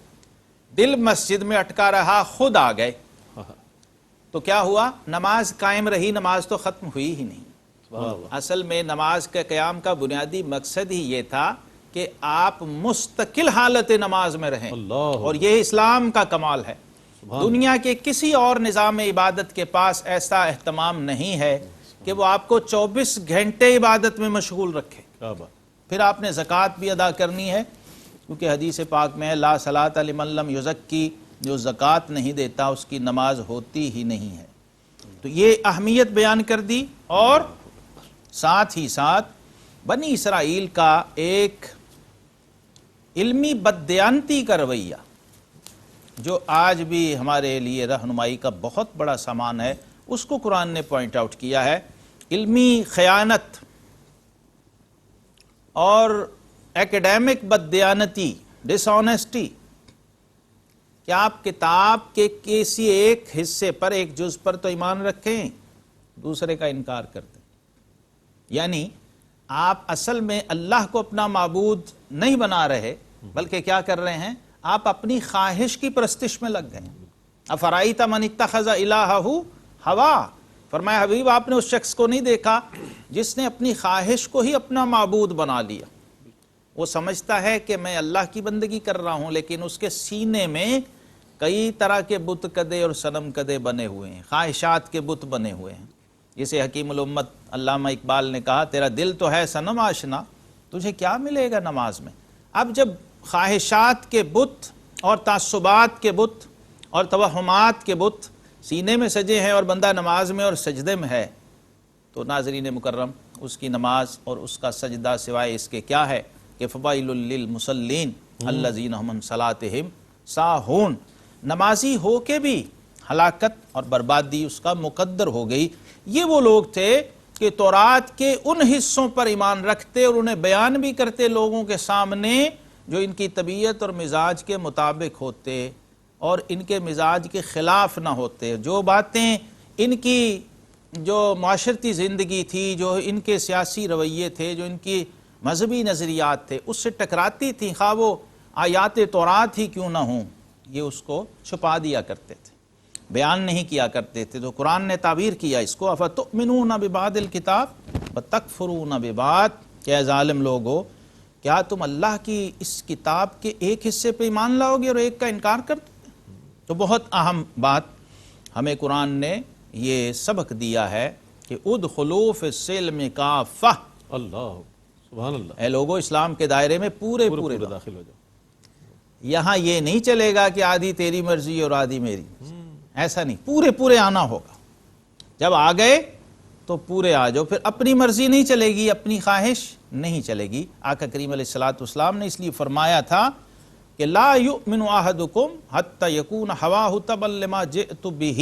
دل مسجد میں اٹکا رہا، خود آ گئے تو کیا ہوا؟ نماز قائم رہی، نماز تو ختم ہوئی ہی نہیں۔ اصل میں نماز کے قیام کا بنیادی مقصد ہی یہ تھا کہ آپ مستقل حالت نماز میں رہیں، اللہ، اور یہ اسلام کا کمال ہے۔ دنیا کے کسی اور نظام عبادت کے پاس ایسا اہتمام نہیں ہے کہ وہ آپ کو 24 گھنٹے عبادت میں مشغول رکھے۔ کیا بات، پھر آپ نے زکوٰۃ بھی ادا کرنی ہے، کیونکہ حدیث پاک میں لا صلاۃ لمن لم یزکی، جو زکوٰۃ نہیں دیتا اس کی نماز ہوتی ہی نہیں ہے۔ تو یہ اہمیت بیان کر دی، اور ساتھ ہی ساتھ بنی اسرائیل کا ایک علمی بددیانتی کا رویہ جو آج بھی ہمارے لیے رہنمائی کا بہت بڑا سامان ہے، اس کو قرآن نے پوائنٹ آؤٹ کیا ہے۔ علمی خیانت اور ایکیڈیمک بددیانتی، ڈس آنیسٹی، کہ آپ کتاب کے کسی ایک حصے پر، ایک جز پر تو ایمان رکھیں، دوسرے کا انکار کر دیں۔ یعنی آپ اصل میں اللہ کو اپنا معبود نہیں بنا رہے، بلکہ کیا کر رہے ہیں؟ آپ اپنی خواہش کی پرستش میں لگ گئے۔ افرائیت من اتخذ الہہ ہوا، فرمایا حبیب آپ نے اس شخص کو نہیں دیکھا جس نے اپنی خواہش کو ہی اپنا معبود بنا لیا۔ وہ سمجھتا ہے کہ میں اللہ کی بندگی کر رہا ہوں، لیکن اس کے سینے میں کئی طرح کے بت کدے اور صنم کدے بنے ہوئے ہیں، خواہشات کے بت بنے ہوئے ہیں۔ جسے حکیم الامت علامہ اقبال نے کہا تیرا دل تو ہے صنم آشنا، تجھے کیا ملے گا نماز میں؟ اب جب خواہشات کے بت اور تعصبات کے بت اور توہمات کے بت سینے میں سجے ہیں اور بندہ نماز میں اور سجدے میں ہے، تو ناظرین مکرم اس کی نماز اور اس کا سجدہ سوائے اس کے کیا ہے کہ فوائل للمصلین الذین هم عن صلاتهم ساہون، نمازی ہو کے بھی ہلاکت اور بربادی اس کا مقدر ہو گئی۔ یہ وہ لوگ تھے کہ تورات کے ان حصوں پر ایمان رکھتے اور انہیں بیان بھی کرتے لوگوں کے سامنے جو ان کی طبیعت اور مزاج کے مطابق ہوتے اور ان کے مزاج کے خلاف نہ ہوتے۔ جو باتیں ان کی جو معاشرتی زندگی تھی، جو ان کے سیاسی رویے تھے، جو ان کی مذہبی نظریات تھے، اس سے ٹکراتی تھیں، خواہ وہ آیات تورات ہی کیوں نہ ہوں، یہ اس کو چھپا دیا کرتے تھے، بیان نہیں کیا کرتے تھے۔ تو قرآن نے تعبیر کیا اس کو، افتؤمنون ببعض الکتاب وتکفرون ببعض، کہ اے ظالم لوگو کیا تم اللہ کی اس کتاب کے ایک حصے پہ ایمان لاؤ گے اور ایک کا انکار کر دو گے؟ تو بہت اہم بات ہمیں قرآن نے یہ سبق دیا ہے کہ ادخلوا فی السلم کافہ، اللہ سبحان اللہ، اے لوگو اسلام کے دائرے میں پورے پورے داخل ہو جاؤ۔ یہاں یہ نہیں چلے گا کہ آدھی تیری مرضی اور آدھی میری، ایسا نہیں، پورے آنا ہوگا۔ جب آ گئے تو پورے آ جاؤ، پھر اپنی مرضی نہیں چلے گی، اپنی خواہش نہیں چلے گی۔ آقا کریم علیہ الصلوۃ والسلام نے اس لیے فرمایا تھا کہ لا یؤمن احدکم حتی یکون ہواہ تبعا لما جئت بہ،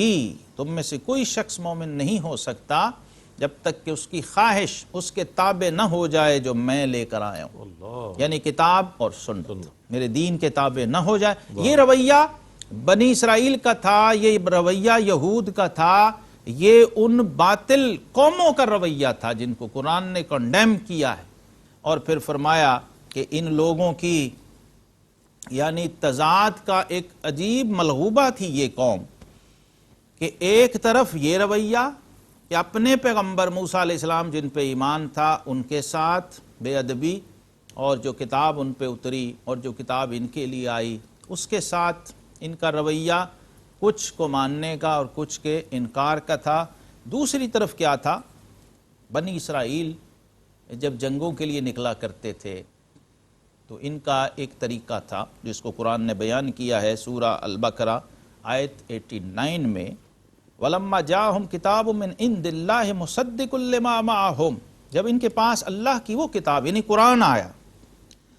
تم میں سے کوئی شخص مومن نہیں ہو سکتا جب تک کہ اس کی خواہش اس کے تابع نہ ہو جائے جو میں لے کر آیا ہوں، اللہ، یعنی کتاب اور سنت، میرے دین کے تابع نہ ہو جائے۔ یہ رویہ بنی اسرائیل کا تھا، یہ رویہ یہود کا تھا، یہ ان باطل قوموں کا رویہ تھا جن کو قرآن نے کنڈیم کیا ہے، اور پھر فرمایا کہ ان لوگوں کی یعنی تضاد کا ایک عجیب ملغوبہ تھی یہ قوم، کہ ایک طرف یہ رویہ کہ اپنے پیغمبر موسیٰ علیہ السلام جن پہ ایمان تھا ان کے ساتھ بے ادبی، اور جو کتاب ان پہ اتری اور جو کتاب ان کے لیے آئی اس کے ساتھ ان کا رویہ کچھ کو ماننے کا اور کچھ کے انکار کا تھا۔ دوسری طرف کیا تھا، بنی اسرائیل جب جنگوں کے لیے نکلا کرتے تھے تو ان کا ایک طریقہ تھا جس کو قرآن نے بیان کیا ہے سورہ البقرہ آیت 89 میں، وَلَمَّا جَاءَهُمْ كِتَابٌ مِّنْ عِنْدِ اللَّهِ مُصَدِّقٌ لِّمَا مَعَهُمْ، جب ان کے پاس اللہ کی وہ کتاب یعنی قرآن آیا۔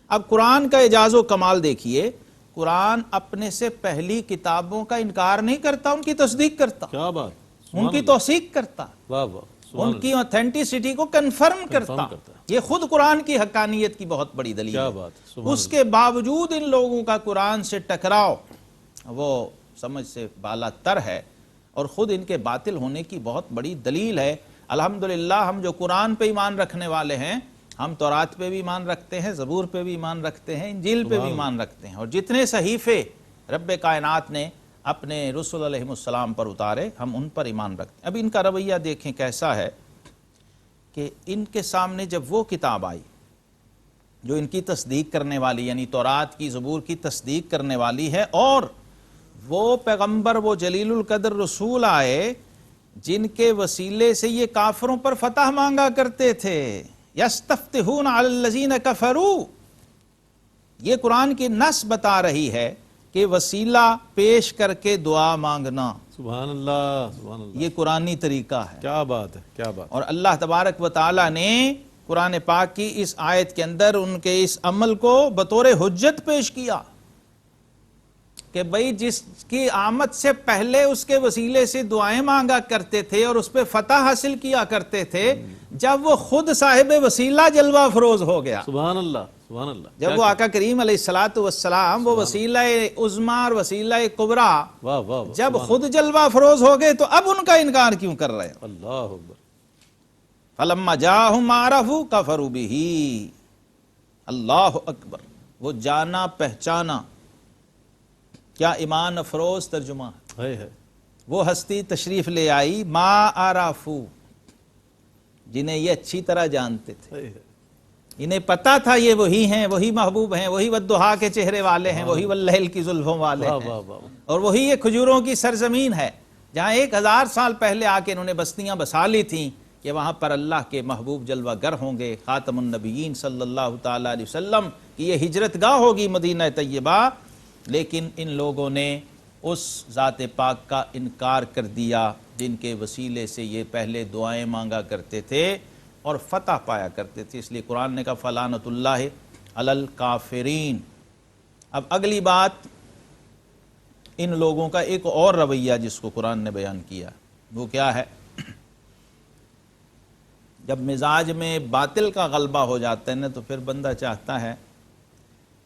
اب قرآن کا اعجاز و کمال دیکھیے، قرآن اپنے سے پہلی کتابوں کا انکار نہیں کرتا، ان کی تصدیق کرتا، کیا بات، ان کی توثیق کرتا، واہ واہ، ان کی اوتھینٹسٹی کو کنفرم کرتا۔ یہ خود قرآن کی حقانیت کی بہت بڑی دلیل کیا ہے۔ بات، اس کے باوجود ان لوگوں کا قرآن سے ٹکراؤ وہ سمجھ سے بالا تر ہے، اور خود ان کے باطل ہونے کی بہت بڑی دلیل ہے۔ الحمدللہ ہم جو قرآن پہ ایمان رکھنے والے ہیں، ہم تورات پہ بھی ایمان رکھتے ہیں، زبور پہ بھی ایمان رکھتے ہیں، انجیل پہ بھی ایمان رکھتے ہیں، اور جتنے صحیفے رب کائنات نے اپنے رسول علیہ السلام پر اتارے ہم ان پر ایمان رکھتے ہیں۔ اب ان کا رویہ دیکھیں کیسا ہے کہ ان کے سامنے جب وہ کتاب آئی جو ان کی تصدیق کرنے والی یعنی تورات کی، زبور کی تصدیق کرنے والی ہے، اور وہ پیغمبر، وہ جلیل القدر رسول آئے جن کے وسیلے سے یہ کافروں پر فتح مانگا کرتے تھے، یستفتحون علی الذین کفروا، یہ قرآن کی نص بتا رہی ہے کہ وسیلہ پیش کر کے دعا مانگنا، سبحان اللہ سبحان اللہ، یہ قرآنی طریقہ ہے۔ کیا بات ہے، کیا بات، اور اللہ تبارک و تعالی نے قرآن پاک کی اس آیت کے اندر ان کے اس عمل کو بطور حجت پیش کیا کہ بھئی جس کی آمد سے پہلے اس کے وسیلے سے دعائیں مانگا کرتے تھے اور اس پہ فتح حاصل کیا کرتے تھے، جب وہ خود صاحب وسیلہ جلوہ افروز ہو گیا، سبحان اللہ سبحان اللہ، جب وہ آقا کریم علیہ الصلوۃ والسلام وہ وسیلہ عظمیٰ اور وسیلہ کبریٰ واہ واہ، جب خود جلوہ افروز ہو گئے تو اب ان کا انکار کیوں کر رہے ہیں؟ اللہ اکبر، فَلَمَّا جَاءَهُمْ مَا عَرَفُوا كَفَرُوا بِهِ، اللہ اکبر، وہ جانا پہچانا، کیا ایمان افروز ترجمہ ہے، وہ ہستی تشریف لے آئی ما عرفوا، جنہیں یہ اچھی طرح جانتے تھے، انہیں پتا تھا یہ وہی ہیں، وہی محبوب ہیں، وہی والضحیٰ کے چہرے والے ہیں، وہی واللیل کی زلفوں والے ہیں، اور وہی یہ کھجوروں کی سرزمین ہے جہاں 1000 سال پہلے آ کے انہوں نے بستیاں بسا لی تھیں کہ وہاں پر اللہ کے محبوب جلوہ گر ہوں گے، خاتم النبیین صلی اللہ تعالی علیہ وسلم کی یہ ہجرت گاہ ہوگی مدینہ طیبہ۔ لیکن ان لوگوں نے اس ذات پاک کا انکار کر دیا جن کے وسیلے سے یہ پہلے دعائیں مانگا کرتے تھے اور فتح پایا کرتے تھے، اس لیے قرآن نے کہا فلعنۃ اللہ علی الکافرین۔ اب اگلی بات، ان لوگوں کا ایک اور رویہ جس کو قرآن نے بیان کیا، وہ کیا ہے؟ جب مزاج میں باطل کا غلبہ ہو جاتا ہے نا تو پھر بندہ چاہتا ہے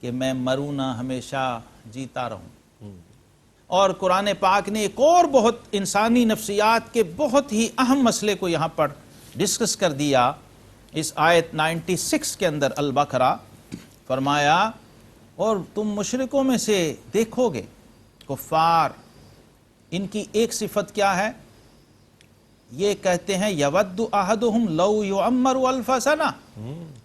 کہ میں مروں نہ، ہمیشہ جیتا رہوں۔ اور قرآن پاک نے ایک اور بہت انسانی نفسیات کے بہت ہی اہم مسئلے کو یہاں پر ڈسکس کر دیا اس آیت 96 کے اندر البقرہ، فرمایا اور تم مشرکوں میں سے دیکھو گے کفار، ان کی ایک صفت کیا ہے؟ یہ کہتے ہیں یود احدہم لو یعمر الف سنہ،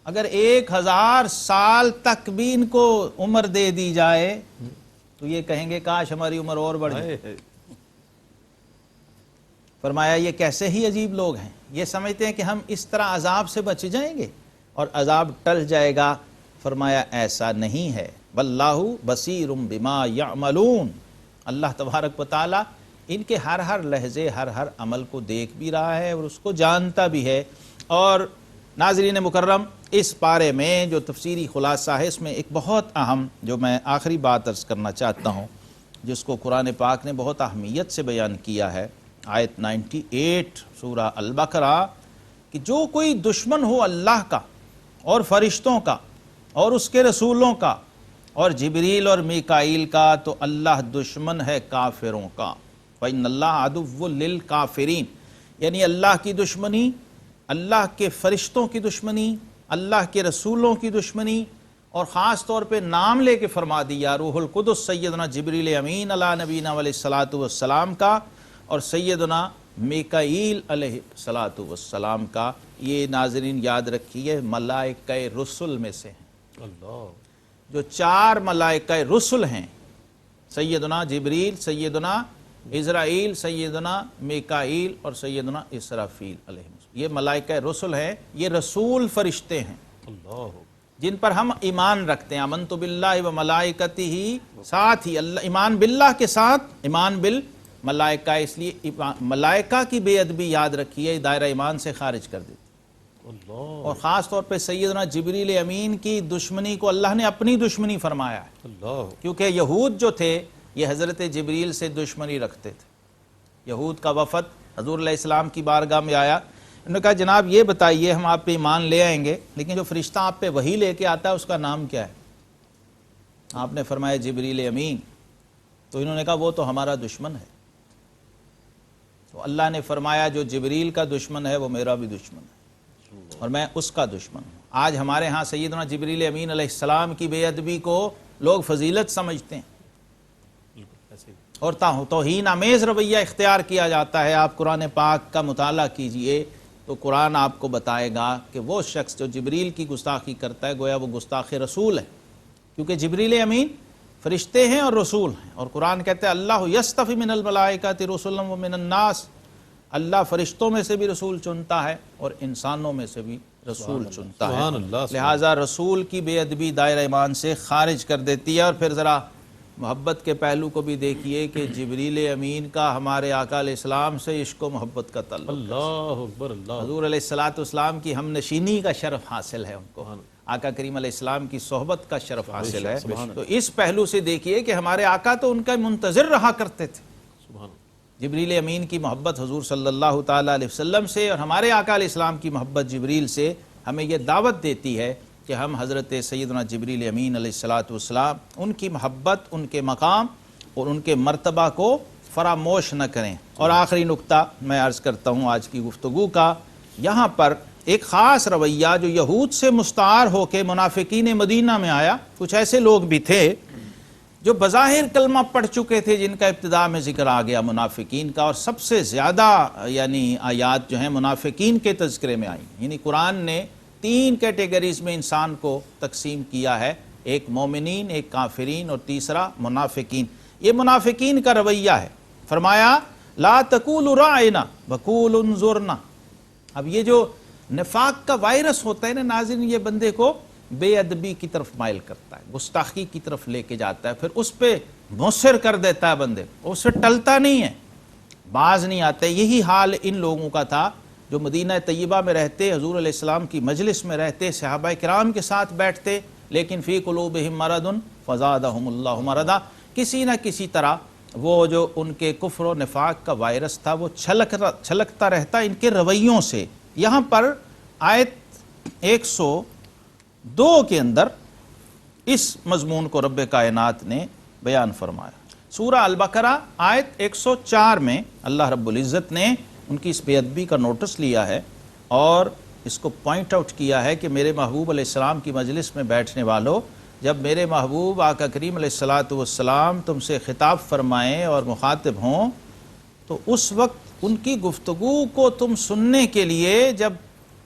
اگر 1000 سال تک بھی ان کو عمر دے دی جائے تو یہ کہیں گے کاش ہماری عمر اور بڑھ جائے۔ فرمایا یہ کیسے ہی عجیب لوگ ہیں، یہ سمجھتے ہیں کہ ہم اس طرح عذاب سے بچ جائیں گے اور عذاب ٹل جائے گا۔ فرمایا ایسا نہیں ہے، واللہ بصیر بما یعملون، اللہ تبارک و تعالی ان کے ہر لحظے ہر عمل کو دیکھ بھی رہا ہے اور اس کو جانتا بھی ہے۔ اور ناظرین مکرم، اس پارے میں جو تفسیری خلاصہ ہے، اس میں ایک بہت اہم جو میں آخری بات عرض کرنا چاہتا ہوں، جس کو قرآن پاک نے بہت اہمیت سے بیان کیا ہے، آیت 98 سورہ البقرہ، کہ جو کوئی دشمن ہو اللہ کا اور فرشتوں کا اور اس کے رسولوں کا اور جبریل اور میکائیل کا، تو اللہ دشمن ہے کافروں کا۔ وَإِنَّ اللَّهَ عَدُوٌّ لِّلْكَافِرِينَ، یعنی اللہ کی دشمنی، اللہ کے فرشتوں کی دشمنی، اللہ کے رسولوں کی دشمنی، اور خاص طور پہ نام لے کے فرما دیا روح القدس سیدنا جبریل امین علیہ نبینا علیہ الصلاۃ والسلام کا اور سیدنا میکائیل علیہ الصلاۃ والسلام کا۔ یہ ناظرین یاد رکھیے ملائکہ رسل میں سے ہیں۔ جو 4 ملائکہ رسل ہیں، سیدنا جبریل، سیدنا عزرائیل، سیدنا میکائیل اور سیدنا اسرافیل علیہ السلام، یہ ملائکہ رسل ہیں، یہ رسول فرشتے ہیں جن پر ہم ایمان رکھتے ہیں۔ آمنت باللہ و ملائکتہ، ساتھ ہی اللہ، ایمان باللہ کے ساتھ ایمان بالملائکہ، اس لیے ملائکہ کی بے ادبی یاد رکھیے دائرہ ایمان سے خارج کر دیتی۔ اور خاص طور پہ سیدنا جبریل امین کی دشمنی کو اللہ نے اپنی دشمنی فرمایا ہے، کیونکہ یہود جو تھے یہ حضرت جبریل سے دشمنی رکھتے تھے۔ یہود کا وفد حضور علیہ السلام کی بارگاہ میں آیا، انہوں نے کہا جناب یہ بتائیے ہم آپ پہ ایمان لے آئیں گے، لیکن جو فرشتہ آپ پہ وحی لے کے آتا ہے اس کا نام کیا ہے؟ آپ نے فرمایا جبریل امین۔ تو انہوں نے کہا وہ تو ہمارا دشمن ہے۔ تو اللہ نے فرمایا جو جبریل کا دشمن ہے وہ میرا بھی دشمن ہے اور میں اس کا دشمن ہوں۔ آج ہمارے ہاں سیدنا جبریل امین علیہ السلام کی بے ادبی کو لوگ فضیلت سمجھتے ہیں اور توہین آمیز رویہ اختیار کیا جاتا ہے۔ آپ قرآن پاک کا مطالعہ کیجئے تو قرآن آپ کو بتائے گا کہ وہ شخص جو جبریل کی گستاخی کرتا ہے گویا وہ گستاخ رسول ہے، کیونکہ جبریل امین فرشتے ہیں اور رسول ہیں، اور قرآن کہتے ہیں اللہ یصطفی من الملائکۃ رسلا ومن الناس، اللہ فرشتوں میں سے بھی رسول چنتا ہے اور انسانوں میں سے بھی رسول چنتا ہے۔ لہٰذا رسول کی بے ادبی دائرہ ایمان سے خارج کر دیتی ہے۔ اور پھر ذرا محبت کے پہلو کو بھی دیکھیے کہ جبریل امین کا ہمارے آقا علیہ السلام سے عشق و محبت کا تعلق، اللہ اکبر، حضور علیہ الصلوۃ والسلام کی ہم نشینی کا شرف حاصل ہے، ان کو آقا کریم علیہ السلام کی صحبت کا شرف حاصل ہے۔ تو اس پہلو سے دیکھیے کہ ہمارے آقا تو ان کا منتظر رہا کرتے تھے۔ جبریل امین کی محبت حضور صلی اللہ تعالیٰ علیہ وسلم سے اور ہمارے آقا علیہ السلام کی محبت جبریل سے ہمیں یہ دعوت دیتی ہے کہ ہم حضرت سیدنا جبریل امین علیہ الصلوۃ والسلام ان کی محبت، ان کے مقام اور ان کے مرتبہ کو فراموش نہ کریں۔ اور آخری نقطہ میں عرض کرتا ہوں آج کی گفتگو کا، یہاں پر ایک خاص رویہ جو یہود سے مستعار ہو کے منافقین مدینہ میں آیا۔ کچھ ایسے لوگ بھی تھے جو بظاہر کلمہ پڑھ چکے تھے، جن کا ابتداء میں ذکر آ گیا منافقین کا، اور سب سے زیادہ یعنی آیات جو ہیں منافقین کے تذکرے میں آئیں۔ یعنی قرآن نے 3 کیٹیگریز میں انسان کو تقسیم کیا ہے، ایک مومنین، ایک کافرین اور تیسرا منافقین۔ یہ منافقین کا رویہ ہے۔ فرمایا لا تقولوا راعنا وقولوا انظرنا۔ اب یہ جو نفاق کا وائرس ہوتا ہے نا ناظرین، یہ بندے کو بے ادبی کی طرف مائل کرتا ہے، گستاخی کی طرف لے کے جاتا ہے، پھر اس پہ مصر کر دیتا ہے بندے، اس سے ٹلتا نہیں ہے، باز نہیں آتا۔ یہی حال ان لوگوں کا تھا جو مدینہ طیبہ میں رہتے، حضور علیہ السلام کی مجلس میں رہتے، صحابہ کرام کے ساتھ بیٹھتے، لیکن فی قلوبہم مرض فزادہم اللہ مرضا، کسی نہ کسی طرح وہ جو ان کے کفر و نفاق کا وائرس تھا وہ چھلکتا رہتا ان کے رویوں سے۔ یہاں پر آیت 102 کے اندر اس مضمون کو رب کائنات نے بیان فرمایا۔ سورہ البقرہ آیت 104 میں اللہ رب العزت نے ان کی اس بے ادبی کا نوٹس لیا ہے اور اس کو پوائنٹ آؤٹ کیا ہے کہ میرے محبوب علیہ السلام کی مجلس میں بیٹھنے والوں، جب میرے محبوب آقا کریم علیہ الصلاۃ والسلام تم سے خطاب فرمائیں اور مخاطب ہوں تو اس وقت ان کی گفتگو کو تم سننے کے لیے جب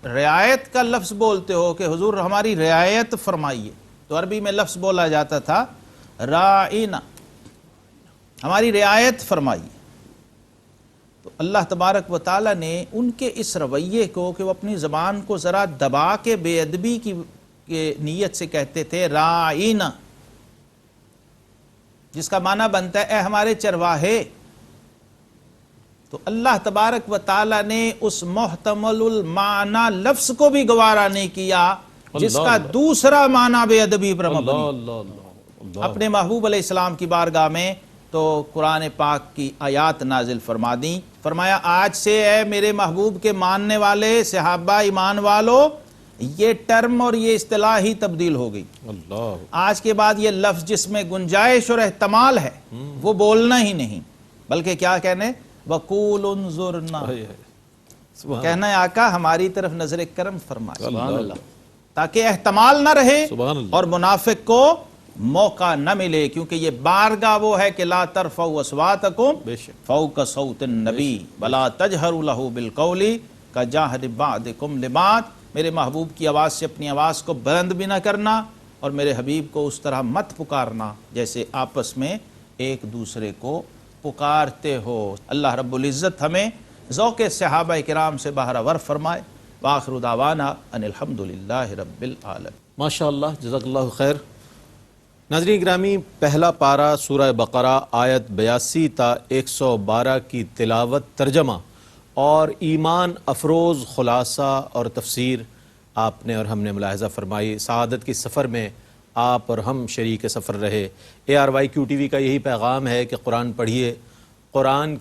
رعایت کا لفظ بولتے ہو کہ حضور ہماری رعایت فرمائیے، تو عربی میں لفظ بولا جاتا تھا راعینا، ہماری رعایت فرمائیے. تو اللہ تبارک و تعالیٰ نے ان کے اس رویے کو کہ وہ اپنی زبان کو ذرا دبا کے بے ادبی کی نیت سے کہتے تھے راعینا، جس کا معنی بنتا ہے اے ہمارے چرواہے، تو اللہ تبارک و تعالیٰ نے اس محتمل المعنی لفظ کو بھی گوارا نہیں کیا جس کا دوسرا معنی بے ادبی پر مبنی. اپنے محبوب علیہ السلام کی بارگاہ میں تو قرآن پاک کی آیات نازل فرما دیں، فرمایا آج سے اے میرے محبوب کے ماننے والے صحابہ ایمان والو یہ ٹرم اور یہ اصطلاح ہی تبدیل ہو گئی. آج کے بعد یہ لفظ جس میں گنجائش اور احتمال ہے وہ بولنا ہی نہیں، بلکہ کیا کہنے وَقُولُ انظُرْنَا، کہنا ہے آقا ہماری طرف نظر کرم فرمائے، تاکہ احتمال نہ رہے اور منافق کو موقع نہ ملے، کیونکہ یہ بارگاہ وہ ہے کہ لا ترفعوا اصواتکم فوق صوت النبی ولا تجہروا لہ بالقول کجہر بعضکم لبعض، میرے محبوب کی آواز سے اپنی آواز کو بلند بھی نہ کرنا اور میرے حبیب کو اس طرح مت پکارنا جیسے آپس میں ایک دوسرے کو پکارتے ہو. اللہ رب العزت ہمیں ذوق صحابہ کرام سے بہرہ فرمائے. وآخر دعوانا ان الحمدللہ رب العالمین. ماشاءاللہ، جزاک اللہ خیر. ناظرین گرامی، پہلا پارہ سورہ بقرہ آیت 82 تا 112 کی تلاوت، ترجمہ اور ایمان افروز خلاصہ اور تفسیر آپ نے اور ہم نے ملاحظہ فرمائی. سعادت کی سفر میں آپ اور ہم شریک سفر رہے. ARYQ-TV کا یہی پیغام ہے کہ قرآن پڑھیے، قرآن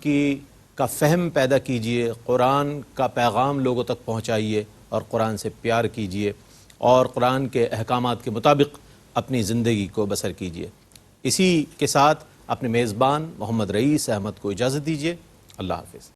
کا فہم پیدا کیجئے، قرآن کا پیغام لوگوں تک پہنچائیے اور قرآن سے پیار کیجئے اور قرآن کے احکامات کے مطابق اپنی زندگی کو بسر کیجئے. اسی کے ساتھ اپنے میزبان محمد رئیس احمد کو اجازت دیجئے. اللہ حافظ.